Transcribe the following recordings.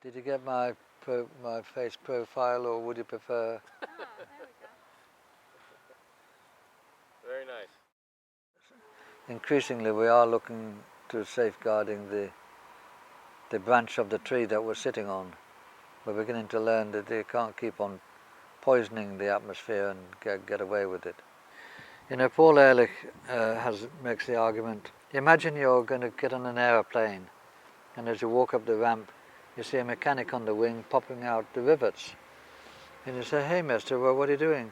Did you get my face profile, or would you prefer? There we go. Very nice. Increasingly, we are looking to safeguarding the branch of the tree that we're sitting on. We're beginning to learn that they can't keep on poisoning the atmosphere and get away with it. You know, Paul Ehrlich makes the argument. Imagine you're going to get on an aeroplane, and as you walk up the ramp, you see a mechanic on the wing popping out the rivets. And you say, "Hey, mister, well, what are you doing?"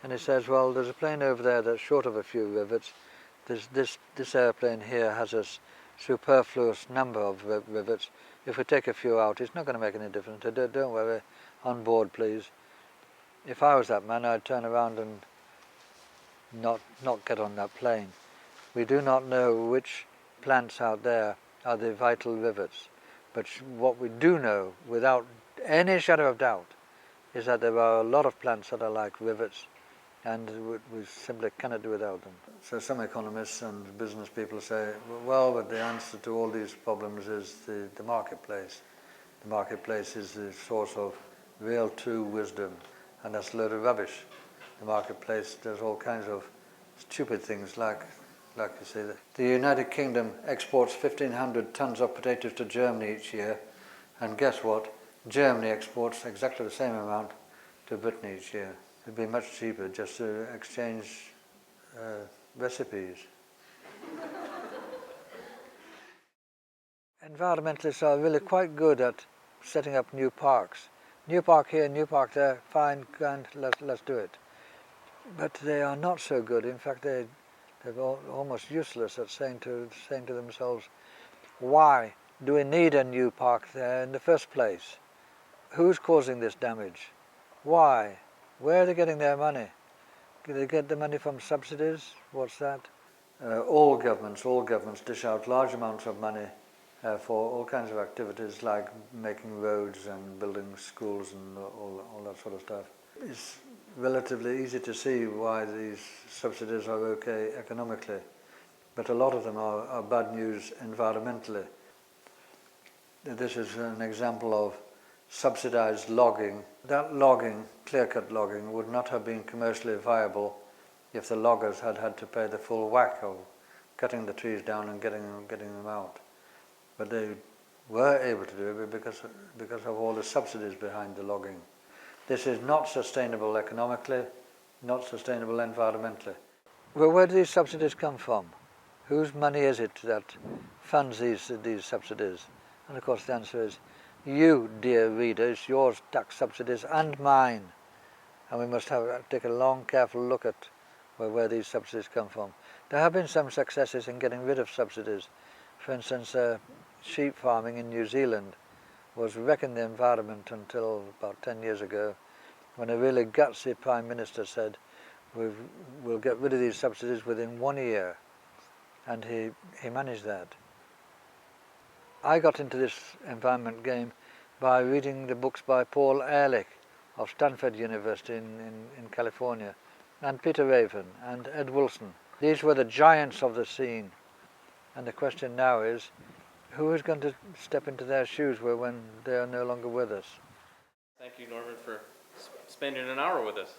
And he says, "Well, there's a plane over there that's short of a few rivets. This airplane here has a superfluous number of rivets. If we take a few out, it's not going to make any difference. Don't worry, on board, please." If I was that man, I'd turn around and not get on that plane. We do not know which plants out there are the vital rivets, but what we do know, without any shadow of doubt, is that there are a lot of plants that are like rivets, and we simply cannot do without them. So some economists and business people say, well, but the answer to all these problems is the marketplace. The marketplace is the source of real, true wisdom, and that's a load of rubbish. The marketplace does all kinds of stupid things, like you say, the United Kingdom exports 1,500 tons of potatoes to Germany each year, and guess what? Germany exports exactly the same amount to Britain each year. It'd be much cheaper just to exchange recipes. Environmentalists are really quite good at setting up new parks. New park here, new park there, fine, grand, let's do it. But they are not so good. In fact, they're almost useless at saying to themselves, why do we need a new park there in the first place? Who's causing this damage? Why? Where are they getting their money? Do they get the money from subsidies? What's that? All governments dish out large amounts of money for all kinds of activities like making roads and building schools and all that sort of stuff. It's relatively easy to see why these subsidies are okay economically, but a lot of them are bad news environmentally. This is an example of subsidized logging. That logging, clear-cut logging, would not have been commercially viable if the loggers had to pay the full whack of cutting the trees down and getting them out. But they were able to do it because of all the subsidies behind the logging. This is not sustainable economically, not sustainable environmentally. Well, where do these subsidies come from? Whose money is it that funds these subsidies? And of course the answer is you, dear readers, your tax subsidies and mine. And we must take a long, careful look at where these subsidies come from. There have been some successes in getting rid of subsidies. For instance, sheep farming in New Zealand was wrecking the environment until about 10 years ago, when a really gutsy Prime Minister said, we'll get rid of these subsidies within 1 year. And he managed that. I got into this environment game by reading the books by Paul Ehrlich of Stanford University in California, and Peter Raven and Ed Wilson. These were the giants of the scene. And the question now is, who is going to step into their shoes when they are no longer with us? Thank you, Norman, for spending an hour with us.